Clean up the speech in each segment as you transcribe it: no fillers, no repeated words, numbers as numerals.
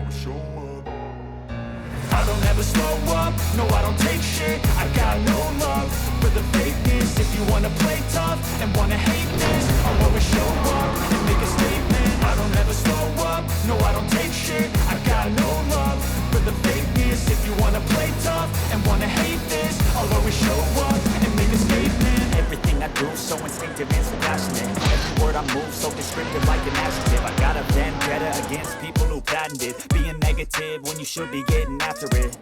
always show up. I don't ever slow up, no I don't take shit. I got no love for the fakeness. If you wanna play tough and wanna hate this, I'll always show up and make a statement. I don't ever slow up, no I don't take shit. I got no love for the fakeness. If you wanna play tough and wanna hate this, I'll always show up and make a statement. Everything I do so instinctive and so passionate. Every word I move so descriptive like an adjective. I got a vendetta against people who patented being negative when you should be getting after it.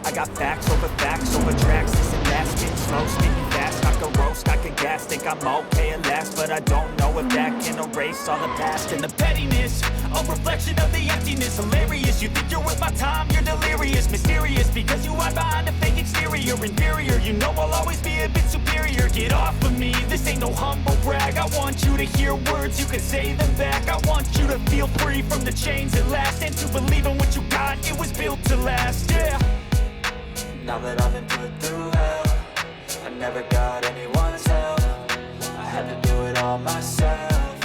I got facts over tracks, this and that. Spitting slow, speaking fast, I could roast, I could gas. Think I'm okay at last, but I don't know if that can erase all the past. And the pettiness, a reflection of the emptiness. Hilarious, you think you're worth my time, you're delirious. Mysterious, because you hide behind a fake exterior. Inferior, you know I'll always be a bit superior. Get off of me, this ain't no humble brag. I want you to hear words, you can say them back. I want you to feel free from the chains at last, and to believe in what you got, it was built to last, yeah. Now that I've been put through hell, I never got anyone's help. I had to do it all myself.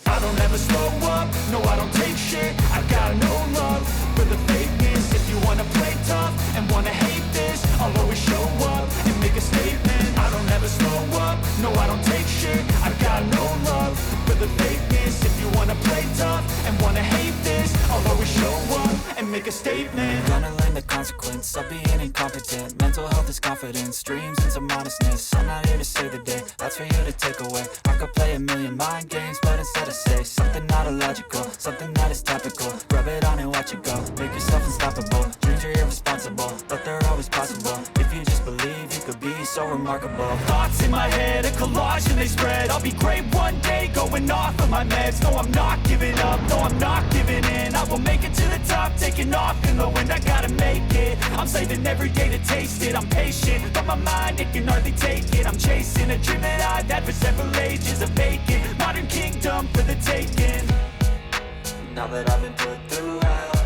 I don't ever slow up, no I don't take shit. I got no love for the fakeness. If you wanna play tough and wanna hate this, I'll always show up and make a statement. I don't ever slow up, no I don't take shit. I got no love for the fakeness. If you wanna play tough and wanna hate this, I'll always show up and make a statement. Gonna learn the consequence of being incompetent. Mental health is confidence, dreams and some honestness. I'm not here to save the day, that's for you to take away. I could play a million mind games, but instead I say something not illogical, something that is topical. Rub it on and watch it go, make yourself unstoppable. Dreams are irresponsible, but they're always possible. If you just believe, you could be so remarkable. Thoughts in my head, a collage and they spread. I'll be great one day, going off of my meds. No, I'm not giving up, no, I'm not giving in. I will make it to the top, taking off in the wind. I gotta make it, I'm saving every day to taste it. I'm patient, but my mind, it can hardly take it. I'm chasing a dream that I've had for several ages. A vacant, modern kingdom for the taking. Now that I've been put through hell,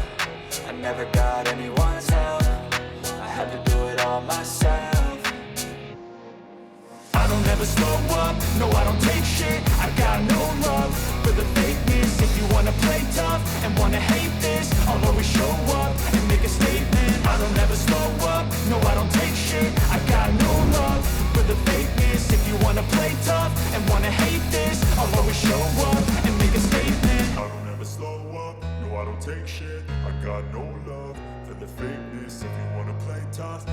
I never got anyone's help. I had to do it all myself. I don't ever slow up, no I don't take shit. I got no love for the fakeness. If you wanna play tough and wanna hate this, I'll always show up and make a statement. I don't ever slow up, no I don't take shit. I got no love for the fakeness. If you wanna play tough and wanna hate this, I'll always show up and make a statement. I don't ever slow up, no I don't take shit. I got no love for the fakeness. If you wanna play tough